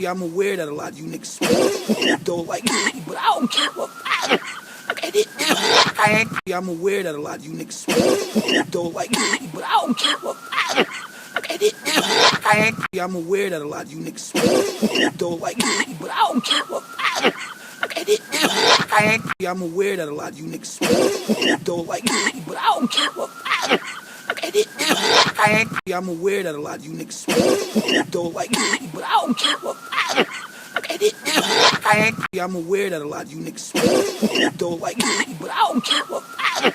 I'm aware that a lot of you niggas don't like me, but I don't give a fuck. I'm aware that a lot of you niggas don't like me, but I don't give a fuck. I'm aware that a lot of you niggas don't like me, but I don't give a fuck. I'm aware that a lot of you niggas don't like me, but I don't give a fuck. I'm aware that a lot of you niggas don't like me, but I don't give a fuck. I'm aware that a lot of you niggas don't like me, but I don't give a fuck.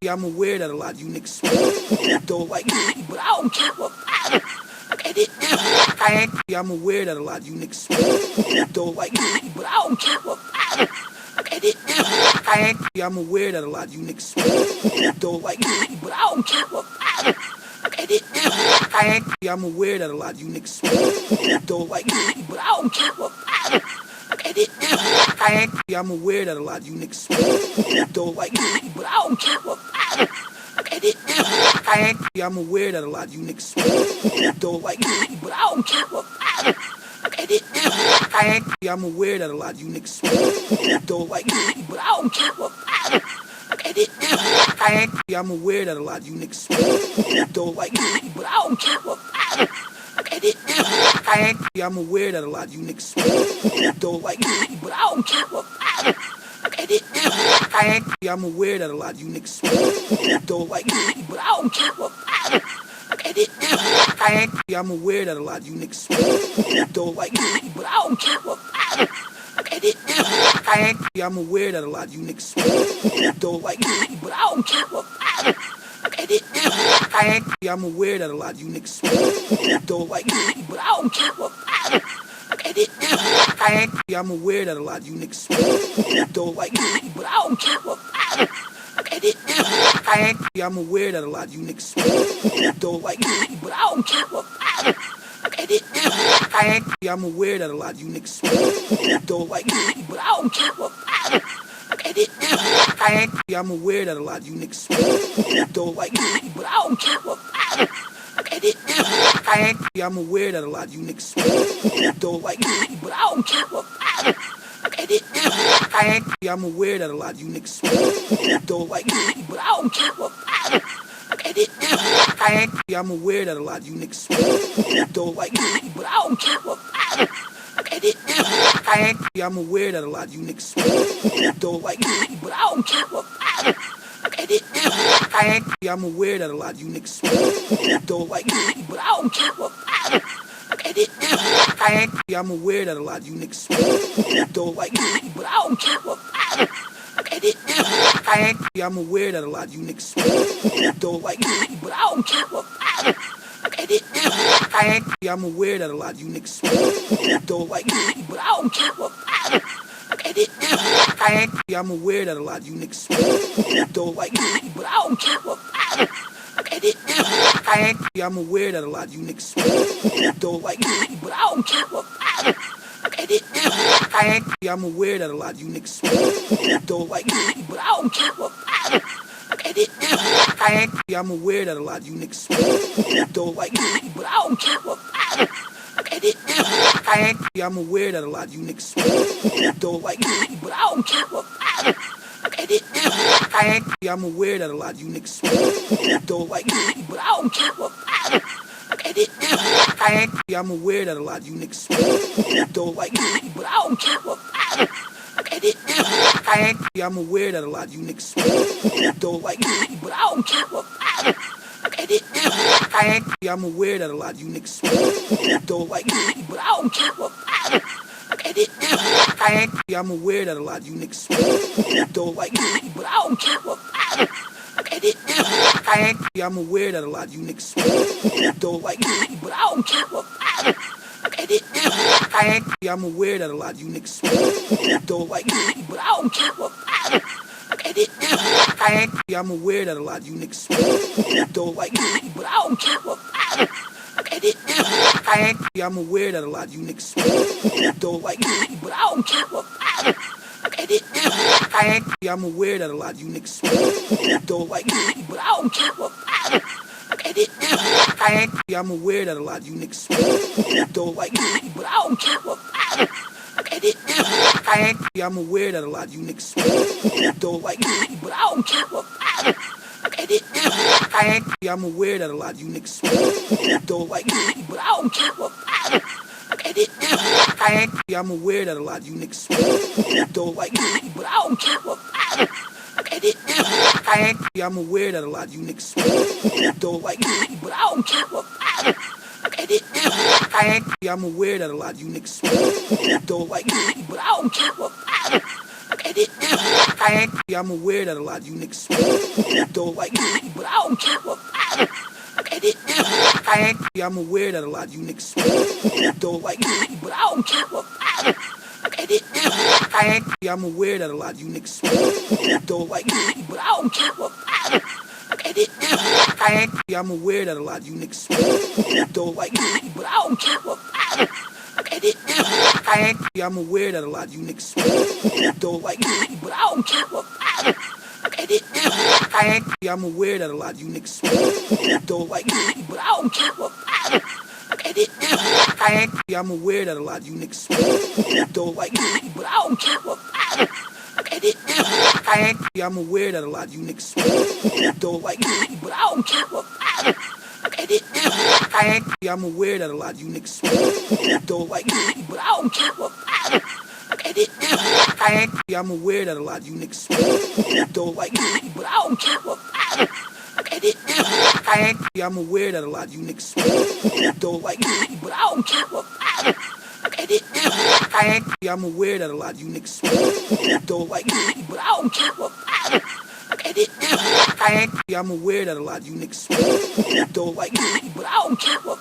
I'm aware that a lot of you niggas don't like me, but I don't give a fuck. I'm aware that a lot of you niggas don't like me, but I don't give a fuck. I'm aware that a lot of you niggas don't like me, but I don't give a fuck. I'm aware that a lot of you niggas don't like me, but I don't give a fuck. I'm aware that a lot of you niggas don't like me, but I don't give a fuck. I'm aware that a lot of you niggas don't like me, but I don't give a fuck. I'm aware that a lot of you niggas don't like me, but I don't give a fuck. I'm aware that a lot of you niggas don't like me, but I don't give a fuck. I'm aware that a lot of you niggas don't like me, but I don't give a fuck. I'm aware that a lot of you niggas don't like me, but I don't give a fuck. I'm aware that a lot of you niggas don't like me, but I don't give a fuck. I'm aware that a lot of you niggas don't like me, but I don't give a fuck. I'm aware that a lot of you niggas don't like me, but I don't give a fuck. I'm aware that a lot of you niggas don't like me, but I don't give a fuck. I'm aware that a lot of you niggas don't like me, but I don't give a fuck. I'm aware that a lot of you niggas don't like me, but I don't give a fuck. I'm aware that a lot of you niggas don't like me, but I don't give a fuck. I'm aware that a lot of you niggas don't like me, but I don't give a fuck. I'm aware that a lot of you niggas don't like me, but I don't give a fuck. I'm aware that a lot of you niggas don't like me, but I don't give a fuck. I'm aware that a lot of you niggas don't like me, but I don't give a fuck. I'm aware that a lot of you niggas don't like me, but I don't give a fuck. I'm aware that a lot of you niggas don't like me, but I don't give a fuck. I'm aware that a lot of you niggas don't like me, but I don't give a fuck. I'm aware that a lot of you niggas don't like me, but I don't give a fuck. I'm aware that a lot of you niggas don't like me, but I don't give a fuck. I'm aware that a lot of you niggas don't like me, but I don't give a fuck. I'm aware that a lot of you niggas don't like me, but I don't give a fuck. I'm aware that a lot of you niggas don't like me, but I don't give a fuck. I'm aware that a lot of you niggas don't like me, but I don't give a fuck. I'm aware that a lot of you niggas don't like me, but I don't give a fuck. I'm aware that a lot of you niggas don't like me, but I don't give a fuck. I'm aware that a lot of you niggas don't like me, but I don't give a fuck. I'm aware that a lot of you niggas don't like me, but I don't give a fuck. I'm aware that a lot of you niggas don't like me, but I don't give a fuck. I'm aware that a lot of you niggas don't like me, but I don't give a fuck. I'm aware that a lot of you niggas don't like me, but I don't give a fuck. I'm aware that a lot of you niggas don't like me, but I don't give a fuck. I'm aware that a lot of you niggas don't like me, but I don't give a fuck. I'm aware that a lot of you niggas don't like me, but I don't give a fuck. Yeah, I'm aware that a lot of you niggas don't like me, but I don't give a yeah, I'm aware that a lot of you niggas don't like me, but I don't give a yeah, I'm aware that a lot of you niggas don't like me, but I don't give a yeah, I'm aware that a lot of you niggas don't like me, but I don't give a yeah, I'm aware that a lot of you niggas don't like me, but I don't give a yeah, I'm aware that a lot of you niggas don't like me, but I don't give a yeah, I'm aware that a lot of you niggas don't like me, but I don't give a yeah, I'm aware that a lot of you niggas don't like me, but I don't give a yeah, I'm aware that a lot of you niggas don't like me, but I don't give a yeah, I'm aware that a lot of you niggas don't like me, but I don't give a yeah, I'm aware that a lot of you niggas don't like me, but I don't give a yeah, I'm aware that a lot of you niggas don't like me, but I don't give a yeah, I'm aware that a lot of you niggas don't like me, but I don't give a yeah, I'm aware that a lot of you niggas don't like me, but I don't give a yeah, I'm aware that a lot of you niggas don't like me, but I don't give a yeah, I'm aware that a lot of you niggas don't like me, but I don't give a yeah, I'm aware that a lot of you niggas don't like me, but I don't give a yeah, I'm aware that a lot of you niggas don't like me, but I don't give a yeah, I'm aware that a lot of you niggas don't like me, but I don't give a yeah, I'm aware that a lot of you niggas don't like me, but I don't give a yeah, I'm aware that a lot of you niggas don't like me, but I don't give a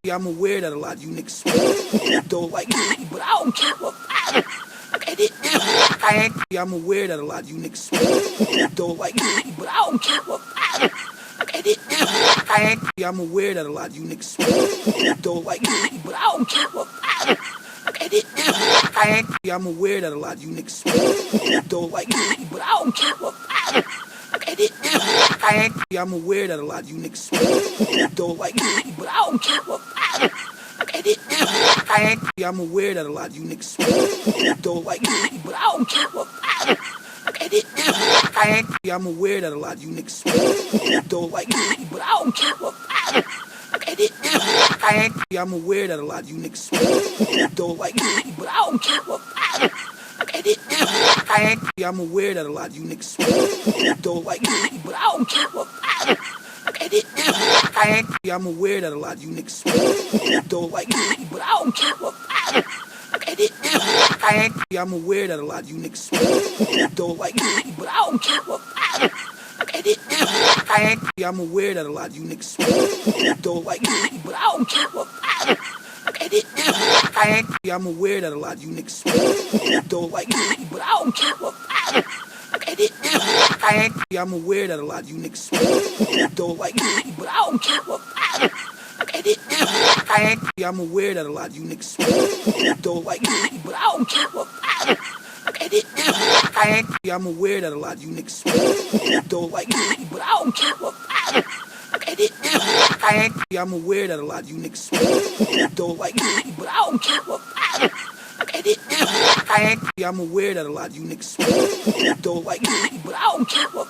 yeah, I'm aware that a lot of you niggas don't like me, but I don't give a yeah, I'm aware that a lot of you niggas don't like me, but I don't give a yeah, I'm aware that a lot of you niggas don't like me, but I don't give a yeah, I'm aware that a lot of you niggas don't like me, but I don't give a yeah, I'm aware that a lot of you niggas don't like me, but I don't give a yeah, I'm aware that a lot of you niggas don't like me, but I don't give a yeah, I'm aware that a lot of you niggas don't like me, but I don't give a yeah, I'm aware that a lot of you niggas don't like me, but I don't give a yeah, I'm aware that a lot of you niggas don't like me, but I don't give a yeah, I'm aware that a lot of you niggas don't like me, but I don't give a yeah, I'm aware that a lot of you niggas don't like me, but I don't give a yeah, I'm aware that a lot of you niggas don't like me, but I don't give a yeah, I'm aware that a lot of you niggas don't like me, but I don't give a yeah, I'm aware that a lot of you niggas don't like me, but I don't give a yeah, I'm aware that a lot of you niggas don't like me, but I don't give a yeah, I'm aware that a lot of you niggas don't like me, but I don't give a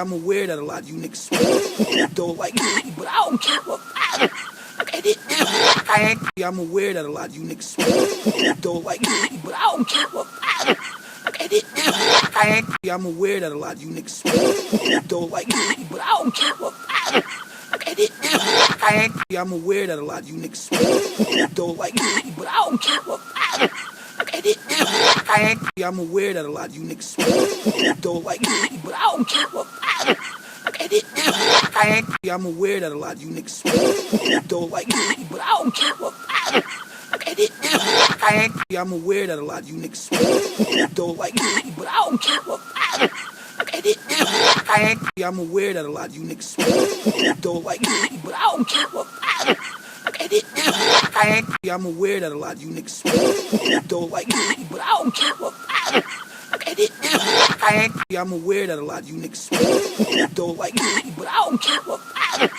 yeah, I'm aware that a lot of you niggas don't like me, but I don't give a yeah, I'm aware that a lot of you niggas don't like me, but I don't give a yeah, I'm aware that a lot of you niggas don't like me, but I don't give a yeah, I'm aware that a lot of you niggas don't like me, but I don't give a yeah, I'm aware that a lot of you niggas don't like me, but I don't give a yeah, I'm aware that a lot of you niggas don't like me, but I don't give a yeah, I'm aware that a lot of you niggas don't like me, but I don't give a yeah, I'm aware that a lot of you niggas don't like me, but I don't give a yeah, I'm aware that a lot of you niggas don't like me, but I don't give a I'm aware that a lot of you niggas don't like me, but I don't give a fuck.